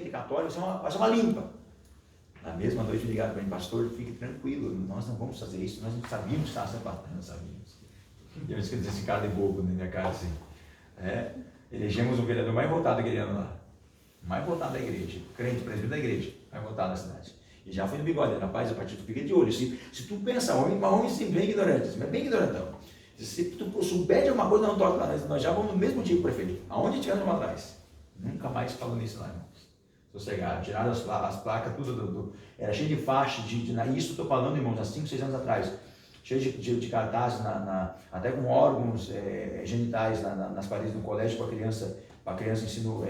católico, vai ser uma limpa. Na mesma noite ligaram para mim, pastor, fique tranquilo, nós não vamos fazer isso, nós não sabíamos que estava sendo batendo, não sabíamos. E eu disse esse cara de bobo na minha cara assim. Elegemos um vereador mais votado daquele ano lá. Mais votado da igreja, crente, presbítero da igreja, mais votado na cidade. E já foi no bigode, rapaz, a partir tu fica de olho. Se tu pensa, homem sim, bem ignorante, mas bem ignorantão. Se tu souber de alguma coisa, não toca lá, nós já vamos no mesmo dia, prefeito. Aonde tivemos lá atrás. Nunca mais falou nisso lá, irmãos. Sossegaram, tiraram as placas, tudo, era cheio de faixa, isso estou falando, irmãos, há 5, 6 anos atrás, cheio de cartazes, até com órgãos genitais nas paredes do colégio para criança ensino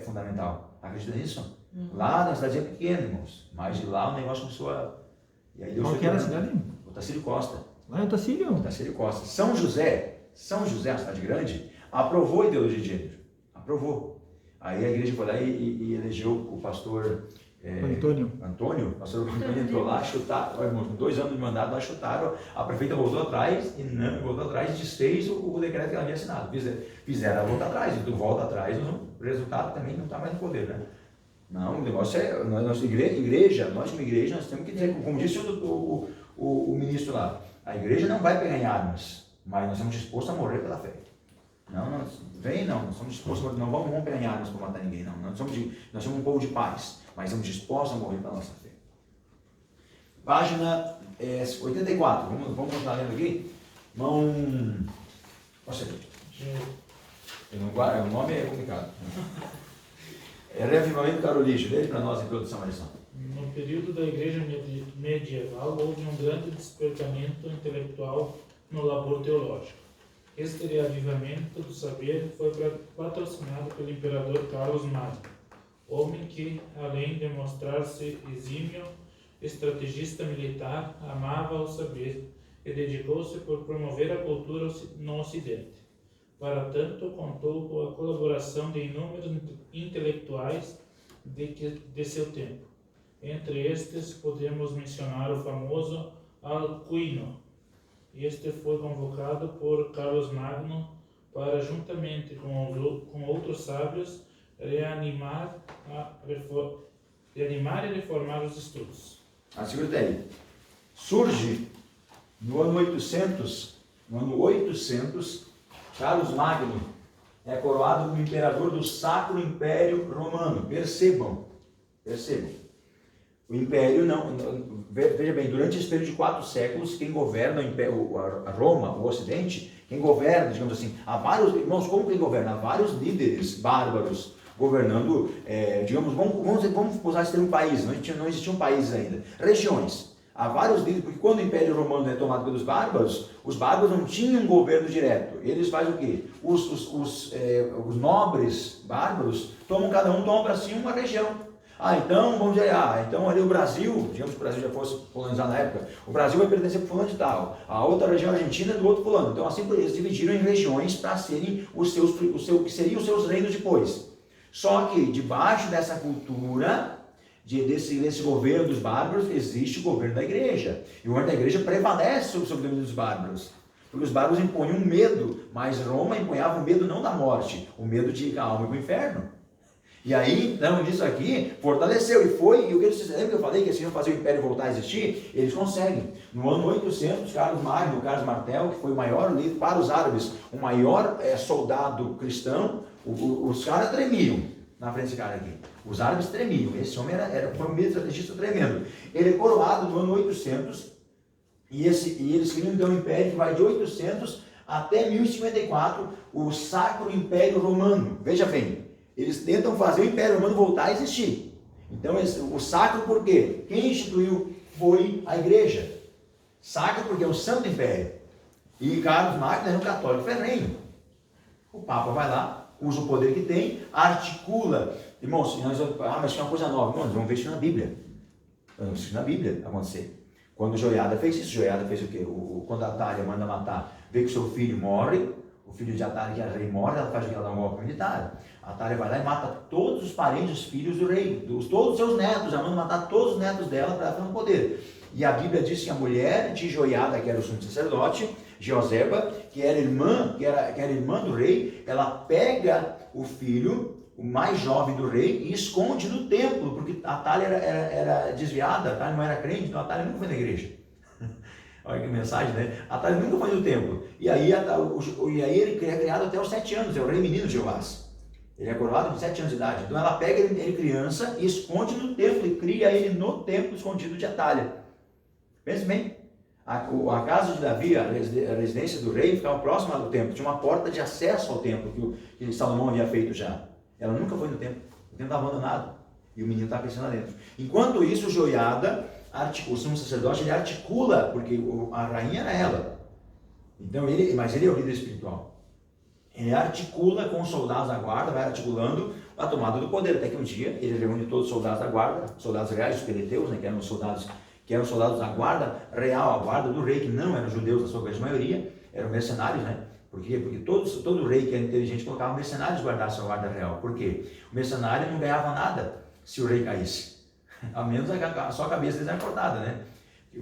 fundamental. Acredita nisso? Lá na cidade é pequena, irmãos, mas de lá o negócio começou a... E aí qual que era a cidade? Otacílio Costa. Lá em Otacílio? Otacílio Costa. São José, a cidade grande, aprovou a ideologia de gênero. Aprovou. Aí a igreja foi lá e elegeu o pastor Antônio. O pastor Antônio entrou lá, chutaram, irmãos, com 2 anos de mandato, lá chutaram, a prefeita voltou atrás e desfez o decreto que ela havia assinado. Fizeram ela voltar atrás, então volta atrás, o resultado também não está mais no poder, né? Não, o negócio é, nós como igreja, nós temos que dizer, como disse o ministro lá, a igreja não vai pegar em armas, mas nós estamos dispostos a morrer pela fé. Nós somos dispostos, não vamos pegar em armas para matar ninguém, não. Nós somos um povo de paz, mas estamos dispostos a morrer pela nossa fé. Página 84, vamos continuar lendo aqui. O nome é complicado. Reavivamento Carolígio, lê para nós em produção, Alisson. No período da igreja medieval, houve um grande despertamento intelectual no labor teológico. Este reavivamento do saber foi patrocinado pelo imperador Carlos Magno, homem que, além de mostrar-se exímio estrategista militar, amava o saber e dedicou-se por promover a cultura no Ocidente. Para tanto, contou com a colaboração de inúmeros intelectuais de seu tempo. Entre estes, podemos mencionar o famoso Alcuino. Este foi convocado por Carlos Magno para, juntamente com outros sábios, reanimar e reformar os estudos. Segura aí. Surge no ano 800, Carlos Magno é coroado como imperador do Sacro Império Romano. Percebam. O Império veja bem, durante esse período de 4 séculos, quem governa a Roma, o Ocidente, quem governa, digamos assim, há vários, irmãos, como quem governa? Há vários líderes bárbaros governando, digamos, vamos usar esse termo país, não existiam países ainda, regiões. Há vários líderes, porque quando o Império Romano é tomado pelos bárbaros, os bárbaros não tinham um governo direto. Eles fazem o quê? Os nobres bárbaros cada um toma para si uma região. Então, vamos dizer, então ali o Brasil, digamos que o Brasil já fosse colonizado na época, o Brasil vai pertencer para o fulano de tal, a outra região argentina é do outro fulano. Então, assim, eles dividiram em regiões para serem que seriam os seus reinos depois. Só que, debaixo dessa cultura, desse governo dos bárbaros, existe o governo da igreja. E o governo da igreja prevalece sobre o domínio dos bárbaros. Porque os bárbaros impunham medo, mas Roma empunhava o medo não da morte, o medo de ir a alma para o inferno. E aí, então, isso aqui fortaleceu e o que eles fizeram, lembra que eu falei que eles iam fazer o império voltar a existir? Eles conseguem. No ano 800, Carlos Martel, que foi o maior líder para os árabes, o maior soldado cristão, os caras tremiam na frente desse cara aqui. Os árabes tremiam. Esse homem foi um meio estrategista tremendo. Ele é coroado no ano 800 e eles queriam ter um império que vai de 800 até 1054, o Sacro Império Romano. Veja bem. Eles tentam fazer o Império Romano voltar a existir. Então, o sacro por quê? Quem instituiu foi a igreja. Sacro porque é o Santo Império. E Carlos Magno era um católico ferrenho. O Papa vai lá, usa o poder que tem, articula. Irmãos, mas isso é uma coisa nova. Irmãos, vamos ver isso na Bíblia. Vamos ver isso na Bíblia acontecer. Quando Joiada fez isso, Joiada fez o quê? Quando a Atália manda matar, vê que seu filho morre, o filho de Atália, que era rei, morre, ela faz o que? Ela dá um golpe militar. A Atália vai lá e mata todos os parentes, os filhos do rei, todos os seus netos, ela manda matar todos os netos dela para ela ficar no poder. E a Bíblia diz que a mulher de Joiada, que era o sumo sacerdote, Jeoseba, que era irmã do rei, ela pega o filho o mais jovem do rei, e esconde no templo, porque Atalha era desviada, Atalha não era crente, então Atalha nunca foi na igreja. Olha que mensagem, né? Atalha nunca foi no templo. E aí ele é criado até os 7 anos, é o rei menino Jeoás. Ele é coroado com 7 anos de idade. Então ela pega ele criança e esconde no templo, e cria ele no templo escondido de Atalha. Pense bem. A casa de Davi, a residência do rei, ficava próxima do templo. Tinha uma porta de acesso ao templo que Salomão havia feito já. Ela nunca foi no templo. O templo estava abandonado. E o menino está crescendo lá dentro. Enquanto isso, Joiada, o sumo sacerdote, ele articula, porque a rainha era ela. Então mas ele é o líder espiritual. Ele articula com os soldados da guarda, vai articulando a tomada do poder. Até que um dia ele reúne todos os soldados da guarda, soldados reais, os peleteus, né, que eram soldados da guarda real, a guarda do rei, que não eram judeus na sua grande maioria, eram mercenários, né? Por quê? Porque todo rei que era inteligente colocava mercenários guardar a sua guarda real. Por quê? O mercenário não ganhava nada se o rei caísse. A menos só a cabeça deles era cortada, né?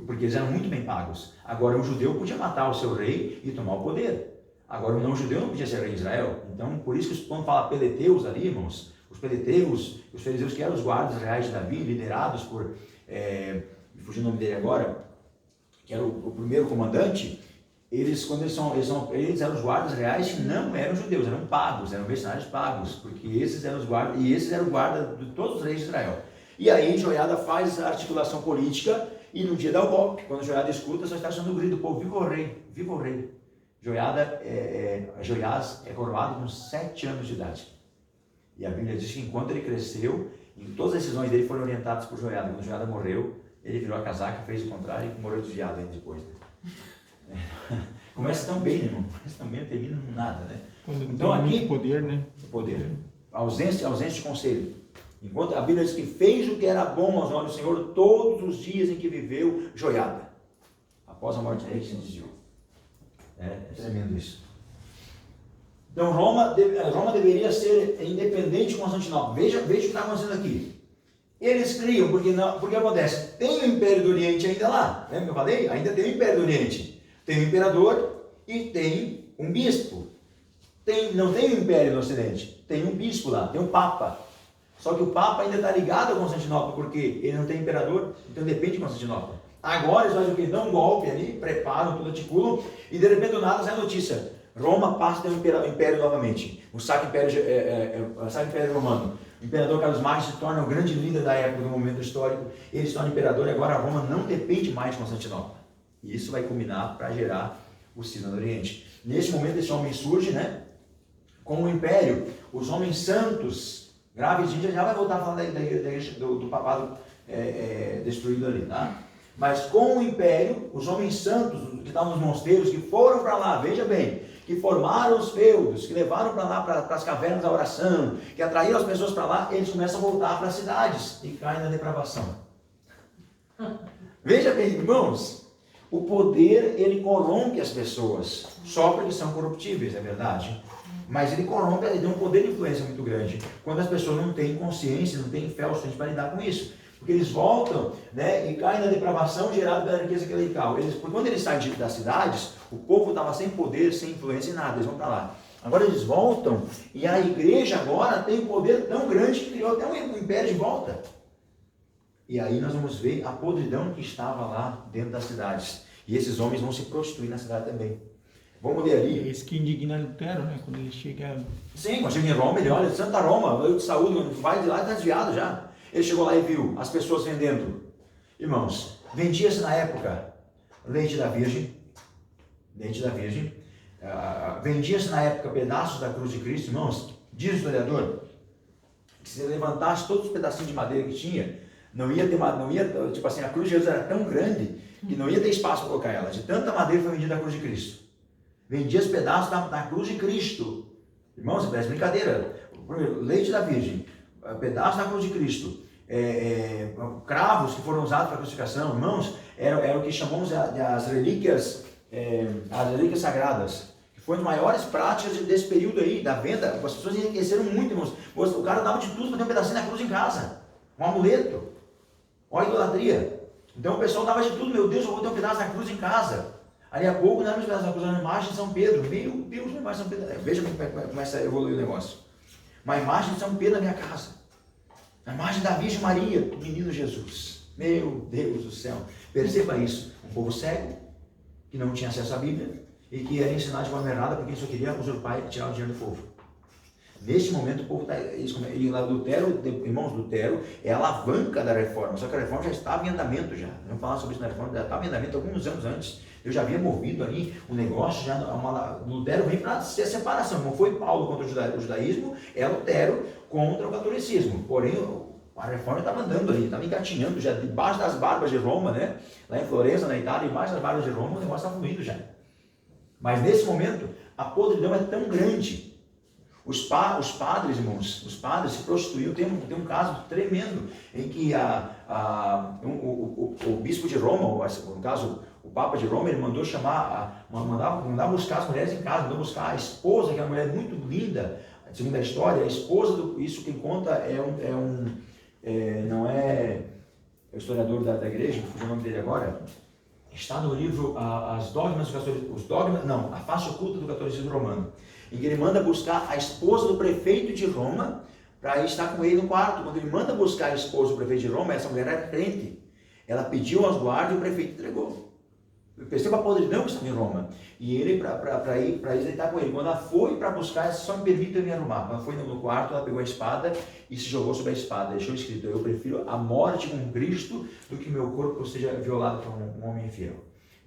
Porque eles eram muito bem pagos. Agora, um judeu podia matar o seu rei e tomar o poder. Agora, um não-judeu não podia ser rei de Israel. Então, por isso que quando fala peleteus ali, irmãos, os peleteus, os fariseus que eram os guardas reais de Davi, liderados por, me fugiu o nome dele agora, que era o primeiro comandante, eles eram os guardas reais que não eram judeus, eram pagos, eram mercenários pagos, porque esses eram os guardas, e esses eram os guardas de todos os reis de Israel. E aí Joiada faz a articulação política, e no dia dá o golpe. Quando Joiada escuta, só está achando o grito do povo: viva o rei, viva o rei. Joiás é coroado com 7 anos de idade. E a Bíblia diz que enquanto ele cresceu, e todas as decisões dele foram orientadas por Joiada. Quando Joiada morreu, ele virou a casaca, fez o contrário e morreu desviado ainda depois. Né? Começa tão bem, irmão. Começa tão bem, não termina em nada, né? Então aqui, poder, né? Poder. Ausência de conselho. Enquanto a Bíblia diz que fez o que era bom aos olhos do Senhor todos os dias em que viveu Joiada. Após a morte dele, se desviou. É tremendo isso. Então Roma deveria ser independente de Constantinopla. Veja o que está acontecendo aqui. Eles criam, porque acontece, tem o Império do Oriente ainda lá. Lembra que eu falei? Ainda tem o Império do Oriente. Tem o imperador e tem um bispo. Não tem o Império no Ocidente. Tem um bispo lá, tem um Papa. Só que o Papa ainda está ligado a Constantinopla, porque ele não tem imperador, então depende de Constantinopla. Agora eles fazem o quê? Dão um golpe ali, preparam, tudo articulam, e de repente do nada sai a notícia: Roma passa a ter um império novamente. O Sacro Império Romano. O imperador Carlos Magno se torna o grande líder da época, do momento histórico. Ele se torna imperador e agora Roma não depende mais de Constantinopla. E isso vai culminar para gerar o Cisma do Oriente. Nesse momento esse homem surge, né? Com o império, os homens santos, graves, a gente já vai voltar a falar da igreja do papado destruído ali, tá? Mas com o império, os homens santos que estavam nos mosteiros, que foram para lá, veja bem, que formaram os feudos, que levaram para lá, para as cavernas da oração, que atraíram as pessoas para lá, eles começam a voltar para as cidades e caem na depravação. Veja bem, irmãos, o poder, ele corrompe as pessoas, só porque são corruptíveis, é verdade. Mas ele corrompe, ele tem um poder de influência muito grande, quando as pessoas não têm consciência, não têm fé o suficiente para lidar com isso. Porque eles voltam, né, e caem na depravação gerada pela riqueza clerical. Quando eles saem das cidades, o povo estava sem poder, sem influência em nada, eles vão para lá. Agora eles voltam, e a igreja agora tem um poder tão grande que criou até um império de volta. E aí nós vamos ver a podridão que estava lá dentro das cidades. E esses homens vão se prostituir na cidade também. Vamos ler ali. Esse que indigna Lutero, né? Quando ele chega... Sim, quando chega em Roma, ele olha, Santa Roma, eu de saúde, vai de lá e está desviado já. Ele chegou lá e viu as pessoas vendendo. Irmãos, vendia-se na época leite da Virgem, vendia-se na época pedaços da cruz de Cristo, irmãos. Diz o historiador que se levantasse todos os pedacinhos de madeira que tinha, tipo assim, a cruz de Jesus era tão grande que não ia ter espaço para colocar ela. De tanta madeira foi vendida a cruz de Cristo. Vendia os pedaços da cruz de Cristo. Irmãos, parece brincadeira. Leite da Virgem, pedaços da cruz de Cristo, cravos que foram usados para a crucificação, irmãos, era o que chamamos de as relíquias sagradas, que foi uma das maiores práticas desse período aí, da venda. As pessoas enriqueceram muito, irmãos. O cara dava de tudo para ter um pedacinho da cruz em casa, um amuleto. Olha a idolatria. Então o pessoal dava de tudo: meu Deus, eu vou ter um pedaço da cruz em casa. Ali a pouco, não era um pedaço da cruz, era uma imagem de São Pedro. Meu Deus, uma imagem de São Pedro. Veja como começa a evoluir o negócio. uma imagem de São Pedro na minha casa, a imagem da Virgem Maria, do menino Jesus. Meu Deus do céu, perceba isso, um povo cego, que não tinha acesso à Bíblia, e que era ensinar de forma errada, porque só queria usurpar e tirar o dinheiro do povo. Neste momento o povo está... Lutero, irmãos, Lutero é a alavanca da reforma, só que a reforma já estava em andamento já. Vamos falar sobre isso na reforma, já estava em andamento alguns anos antes. Eu já havia movido ali um negócio, Lutero vem para ser a separação, não foi Paulo contra o judaísmo, é Lutero contra o catolicismo. Porém, a reforma estava andando ali, estava engatinhando já debaixo das barbas de Roma, né? Lá em Florença, na Itália, debaixo das barbas de Roma, o negócio estava fluindo já. Mas nesse momento, a podridão é tão grande. Os padres, irmãos, os padres se prostituíam. Tem um caso tremendo em que o bispo de Roma, no caso o Papa de Roma, ele mandou mandar buscar as mulheres em casa, mandou buscar a esposa, que é uma mulher muito linda, segundo a história, a esposa isso quem conta não é o historiador da igreja, fugiu o nome dele agora, está no livro As Dogmas do Catolicismo, A Face Oculta do Catolicismo Romano, em que ele manda buscar a esposa do prefeito de Roma para estar com ele no quarto. Quando ele manda buscar a esposa do prefeito de Roma, essa mulher era crente. Ela pediu aos guardas e o prefeito entregou. Perceba a podridão que estava em Roma. E ele, para ir deitar com ele. Quando ela foi para buscar, só me permita me arrumar. Quando ela foi no quarto, ela pegou a espada e se jogou sobre a espada. Deixou escrito: eu prefiro a morte com Cristo do que meu corpo seja violado por um homem infiel.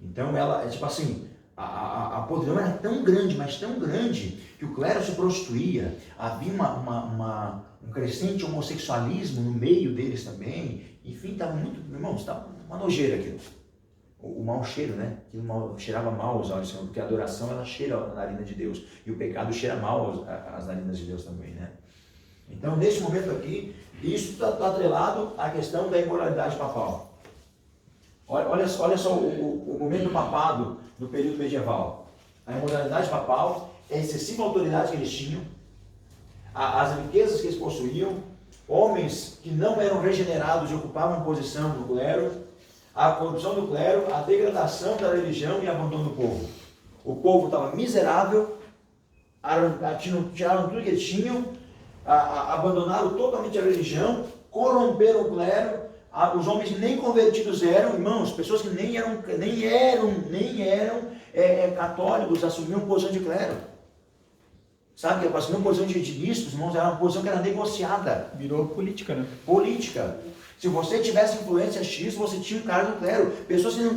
Então ela, é tipo assim, a podridão era tão grande, mas tão grande, que o clero se prostituía. Havia um crescente homossexualismo no meio deles também. Enfim, estava muito, irmãos, estava uma nojeira aquilo. O mau cheiro, né? Aquilo cheirava mal aos olhos do Senhor, porque a adoração ela cheira a narina de Deus, e o pecado cheira mal às narinas de Deus também, né? Então, nesse momento aqui, isso está atrelado à questão da imoralidade papal. Olha só o momento do papado no período medieval. A imoralidade papal, a excessiva autoridade que eles tinham, as riquezas que eles possuíam, homens que não eram regenerados e ocupavam posição no clero, a corrupção do clero, a degradação da religião e o abandono do povo. O povo estava miserável, tiraram tudo que eles tinham, abandonaram totalmente a religião, corromperam o clero, os homens nem convertidos eram, irmãos, pessoas que nem eram católicos assumiam posição de clero. Sabe, que assumir uma posição de bispos, irmãos, era uma posição que era negociada. Virou política, né? Política. Se você tivesse influência X, você tinha um cargo no clero. Pessoas que não